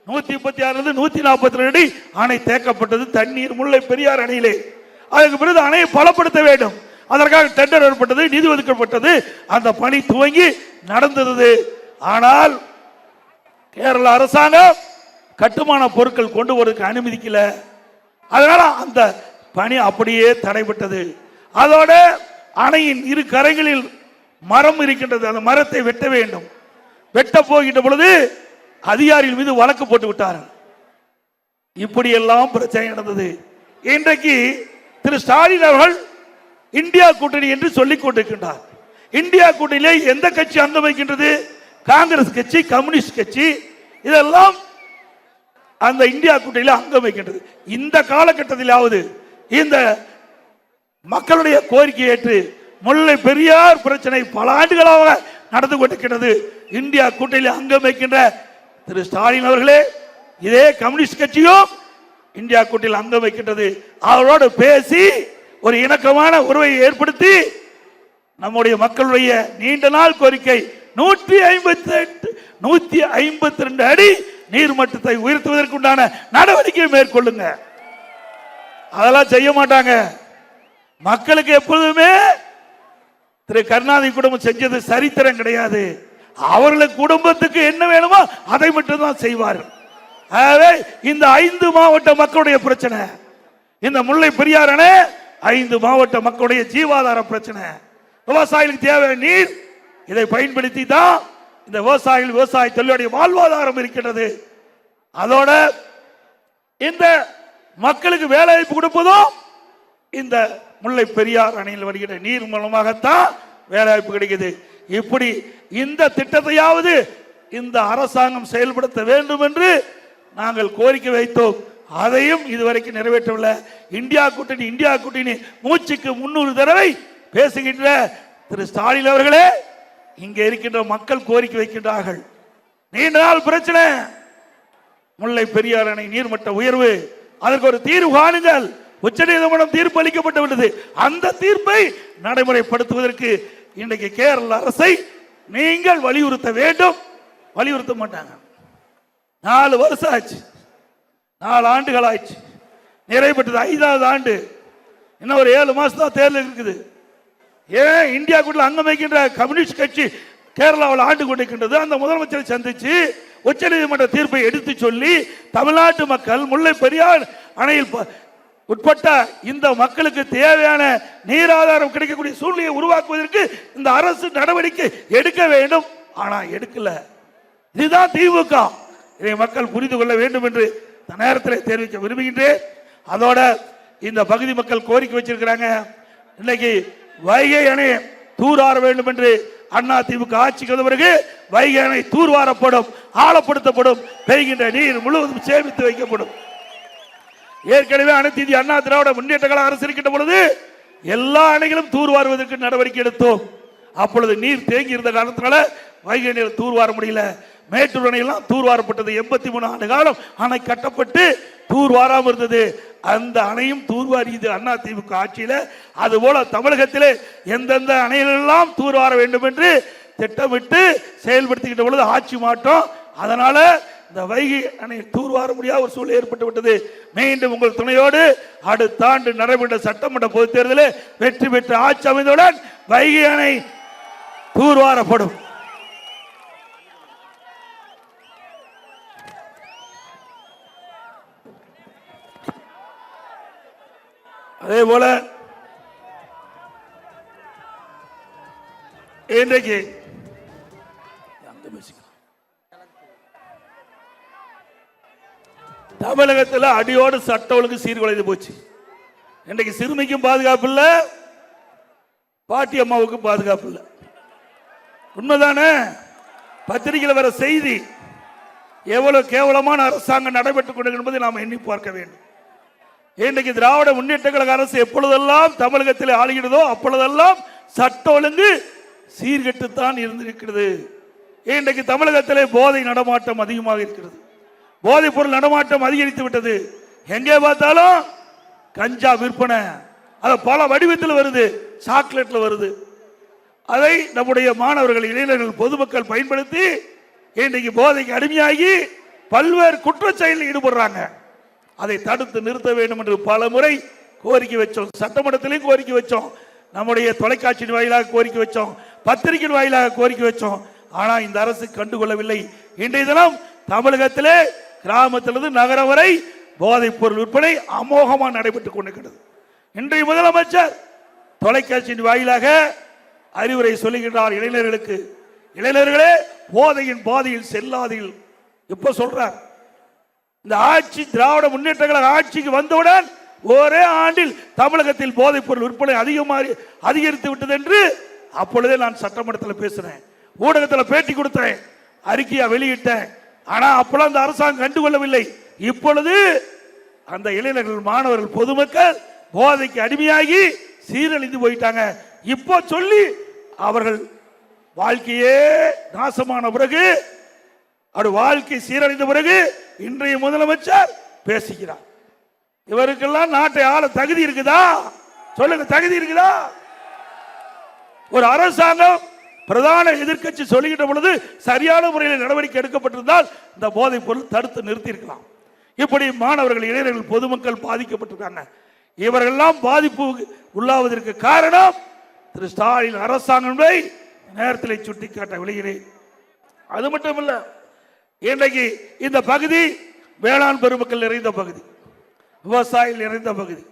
136 142 அடி அணை தேக்கப்பட்டது. தண்ணீர் முல்லை பெரியார் அணையிலே. அதுக்கு பிறகு அணையை பலப்படுத்த வேண்டும். அதற்காக டெண்டர் ஏற்பட்டது, நிதி ஒதுக்கப்பட்டது. அந்த பணி துவங்கி நடந்தது. ஆனால் கேரள அரசாங்கம் கட்டுமான பொருட்கள் கொண்டு வருவதற்கு அனுமதிக்கல. அதனால அந்த பணி அப்படியே தடைபட்டது. அதோட அணையின் இரு கரைகளில் மரம் இருக்கின்றது. அந்த மரத்தை வெட்ட வேண்டும். வெட்ட போகின்ற பொழுது அதிகாரிகள் மீது வழக்கு போட்டு விட்டார்கள். இப்படியெல்லாம் பிரச்சனை நடந்தது. இன்றைக்கு திரு ஸ்டாலின் அவர்கள் இந்தியா கூட்டணி என்று சொல்லிக் கொண்டிருக்கின்றார். இந்தியா கூட்டணியிலே எந்த கட்சி அங்கம் வைக்கின்றது? காங்கிரஸ் கட்சி, கம்யூனிஸ்ட் கட்சி, இதெல்லாம் அந்த இந்தியா கூட்டணியில் அங்கம் வைக்கின்றது. இந்த காலகட்டத்திலாவது இந்த மக்களுடைய கோரிக்கை ஏற்று முல்லை பெரியார் பிரச்சனை பல ஆண்டுகளாக நடந்து கொண்டிருக்கிறது. இந்தியா கூட்டணியில் அங்கம் வைக்கின்ற திரு ஸ்டாலின் அவர்களே, இதே கம்யூனிஸ்ட் கட்சியும் இந்தியா கூட்டணியில் அங்கம் வைக்கின்றது. அவரோடு பேசி ஒரு இணக்கமான உறவை ஏற்படுத்தி நம்முடைய மக்களுடைய நீண்ட நாள் கோரிக்கை 152 அடி நீர்மட்டத்தை உயர்த்துவதற்குண்டான நடவடிக்கை மேற்கொள்ளுங்க. அதெல்லாம் செய்ய மாட்டாங்க. மக்களுக்கு எப்பொழுதுமே திரு கருணாநிதி குடும்பம் செஞ்சது சரித்திரம் கிடையாது. அவர்களுக்கு குடும்பத்துக்கு என்ன வேணுமோ அதை மட்டும்தான் செய்வார்கள். ஆகவே இந்த 5 மாவட்ட மக்களுடைய பிரச்சனை, இந்த முல்லை பெரியார் அணை 5 மாவட்ட மக்களுடைய ஜீவாதார பிரச்சனை. விவசாயிகளுக்கு தேவையான நீர், இதை பயன்படுத்தி தான் இந்த விவசாயிகள் விவசாய தொழிலுடைய வாழ்வாதாரம் இருக்கின்றது. அதோட இந்த மக்களுக்கு வேலை வாய்ப்பு கொடுப்பதும் இந்த முல்லை பெரியார் அணையில் வருகிற நீர் மூலமாகத்தான் வேலை வாய்ப்பு கிடைக்குது. இப்படி இந்த திட்டத்தையாவது இந்த அரசாங்கம் செயல்படுத்த வேண்டும் என்று நாங்கள் கோரிக்கை வைத்தோம். அதையும் இதுவரைக்கும் நிறைவேற்றவில்லை. இந்தியா கூட்டணி மூச்சுக்கு 300 தடவை பேசுகின்ற திரு ஸ்டாலின் அவர்களே, இங்கே இருக்கின்ற மக்கள் கோரிக்கை வைக்கின்றார்கள். நீண்ட நாள் பிரச்சனை முல்லை பெரியார் அணை நீர்மட்ட உயர்வு, அதற்கு ஒரு தீர்வு காணுங்கள். உச்சநீதிமன்றம் தீர்ப்பு அளிக்கப்பட்டு விட்டது. அந்த தீர்ப்பை நடைமுறைப்படுத்துவதற்கு இன்றைக்கு கேரள அரசை நீங்கள் வலியுறுத்த வேண்டும். வலியுறுத்த மாட்டாங்க. 4 வருஷம் ஆச்சு, 4 ஆண்டுகள் ஆச்சு, நிறைவேற்றது 5வது ஆண்டு. இன்னும் ஒரு 7 மாசம் தான் தேர்தல் இருக்குது. ஏன் இந்தியா கூட்டணியில் அங்கம் வைக்கின்ற கம்யூனிஸ்ட் கட்சி கேரளாவில் ஆண்டு கொண்டிருக்கின்றது. அந்த முதலமைச்சரை சந்திச்சு உச்சநீதிமன்ற தீர்ப்பை எடுத்து சொல்லி தமிழ்நாட்டு மக்கள் முல்லை பெரியார் அணையில் உட்பட்ட இந்த மக்களுக்கு தேவையான நீர் ஆதாரம் கிடைக்கக்கூடிய சூழ்நிலையை உருவாக்குவதற்கு இந்த அரசு நடவடிக்கை எடுக்க வேண்டும். ஆனா எடுக்கல. இதுதான் திமுக. இதை மக்கள் புரிந்து கொள்ள வேண்டும் என்று இந்த நேரத்தில் தெரிவிக்க விரும்புகின்றேன். அதோட இந்த பகுதி மக்கள் கோரிக்கை வச்சிருக்கிறாங்க. இன்னைக்கு வைகை அணை தூர்வார வேண்டும் என்று அண்ணா திமுக ஆட்சிக்கு வந்த பிறகு வைகை அணை தூர்வாரப்படும், ஆழப்படுத்தப்படும், பெய்கின்ற நீர் முழுவதும் சேமித்து வைக்கப்படும். ஏற்கனவே அனைத்து இந்திய அண்ணா திராவிட முன்னேற்ற கழக அரசு இருக்கின்ற பொழுது எல்லா அணைகளும் தூர்வாருவதற்கு நடவடிக்கை எடுத்தோம். அப்பொழுது நீர் தேங்கி இருந்த காரணத்தினால வைகை அணையில் தூர்வார முடியல. மேட்டூர் அணையெல்லாம் தூர்வாரப்பட்டது. 83 ஆண்டு காலம் அணை கட்டப்பட்டு தூர்வாராமல் இருந்தது. அந்த அணையும் தூர்வாரியது அண்ணா திமுக ஆட்சியில. அதுபோல தமிழகத்திலே எந்தெந்த அணைகளெல்லாம் தூர்வார வேண்டும் என்று திட்டமிட்டு செயல்படுத்திக்கிட்ட பொழுது ஆட்சி மாற்றம். அதனால இந்த வைகை அணை தூர்வார முடியாத ஒரு சூழ்நிலை ஏற்பட்டு விட்டது. மீண்டும் உங்கள் துணையோடு அடுத்த ஆண்டு நடைபெற்ற சட்டமன்ற பொதுத் தேர்தலில் வெற்றி பெற்ற ஆட்சி அமைந்தவுடன் வைகை அணை தூர்வாரப்படும். அதே போல இன்றைக்கு தமிழகத்தில் அடியோடு சட்ட ஒழுங்கு சீர்குலைந்து போச்சு. இன்றைக்கு சிறுமிக்கும் பாதுகாப்பு இல்லை, பாட்டி அம்மாவுக்கும் பாதுகாப்பு இல்லை. உண்மைதானே? பத்திரிகையில் வர செய்தி எவ்வளவு கேவலமான அரசாங்கம் நடைபெற்றுக் கொண்டிருக்கிறது என்பதை நாம் எண்ணி பார்க்க வேண்டும். இன்றைக்கு திராவிட முன்னேற்ற கழக அரசு எப்பொழுதெல்லாம் தமிழகத்தில் ஆளுகிறதோ அப்பொழுதெல்லாம் சட்ட ஒழுங்கு சீர்கெட்டுத்தான் இருந்திருக்கிறது. இன்றைக்கு தமிழகத்திலே போதை நடமாட்டம் அதிகமாக இருக்கிறது. போதைப் பொருள் நடமாட்டம் அதிகரித்து விட்டது. எங்கே பார்த்தாலும் கஞ்சா விற்பனை, அது பல வடிவத்தில் வருது, சாக்லேட்ல வருது. அதை நம்முடைய மாணவர்கள், இளைஞர்கள், பொதுமக்கள் பயன்படுத்தி இன்றைக்கு போதைக்கு அடிமையாகி பல்வேறு குற்றச்செயலில் ஈடுபடுறாங்க. அதை தடுத்து நிறுத்த வேண்டும் என்று பல முறை கோரிக்கை வச்சோம். சட்டமன்றத்திலையும் கோரிக்கை வச்சோம், நம்முடைய தொலைக்காட்சியின் வாயிலாக கோரிக்கை வச்சோம், பத்திரிகையின் வாயிலாக கோரிக்கை வச்சோம். ஆனா இந்த அரசு கண்டுகொள்ளவில்லை. இன்றைய தினம் தமிழகத்திலே கிராமத்திலிருந்து நகரம் வரை போதைப் பொருள் விற்பனை அமோகமாக நடைபெற்றுக் கொண்டிருக்கிறது. இன்றைய முதலமைச்சர் தொலைக்காட்சியின் வாயிலாக அறிவுரை சொல்லுகின்றார் இளைஞர்களுக்கு. இளைஞர்களே, போதையின் பாதையில் செல்லாதீர்கள். இப்ப சொல்றார், இந்த ஆட்சி திராவிட முன்னேற்ற கழக ஆட்சிக்கு வந்தவுடன் ஒரே ஆண்டில் தமிழகத்தில் போதைப் பொருள் விற்பனை அதிகரித்து விட்டது என்று அப்பொழுதே நான் சட்டமன்றத்தில் பேசினேன், ஊடகத்தில் பேட்டி கொடுத்தேன், அறிக்கையா வெளியிட்டேன். ஆனா அப்பொழுது அந்த அரசாங்கம் கண்டுகொள்ளவில்லை. இப்பொழுது அந்த இளைஞர்கள், மாணவர்கள், பொதுமக்கள் போதைக்கு அடிமையாகி சீரழிந்து போயிட்டாங்க. இப்போ சொல்லி அவர்கள் வாழ்க்கையே நாசமான பிறகு, அவர் வாழ்க்கை சீரழிந்த பிறகு இன்றைய முதலமைச்சர் பேசுகிறார். இவருக்கெல்லாம் நாட்டை ஆள தகுதி இருக்குதா? சொல்லுங்க, தகுதி இருக்குதா? ஒரு அரசாங்கம் பிரதான எதிர்க்கட்சி சொல்லுகின்ற பொழுது சரியான முறையில் நடவடிக்கை எடுக்கப்பட்டிருந்தால் இந்த போதைப் பொருள் தடுத்து நிறுத்தி இருக்கலாம். இப்படி மாணவர்கள், இளைஞர்கள், பொதுமக்கள் பாதிக்கப்பட்டிருக்காங்க. இவர்களெல்லாம் பாதிப்பு உள்ளாவதற்கு காரணம் திரு ஸ்டாலின் அரசாங்கம் நேரத்தில் சுட்டிக்காட்ட விளைகிறேன். அது மட்டுமல்ல, இன்றைக்கு இந்த பகுதி வேளாண் பெருமக்கள் நிறைந்த பகுதி, விவசாயிகள் நிறைந்த பகுதி.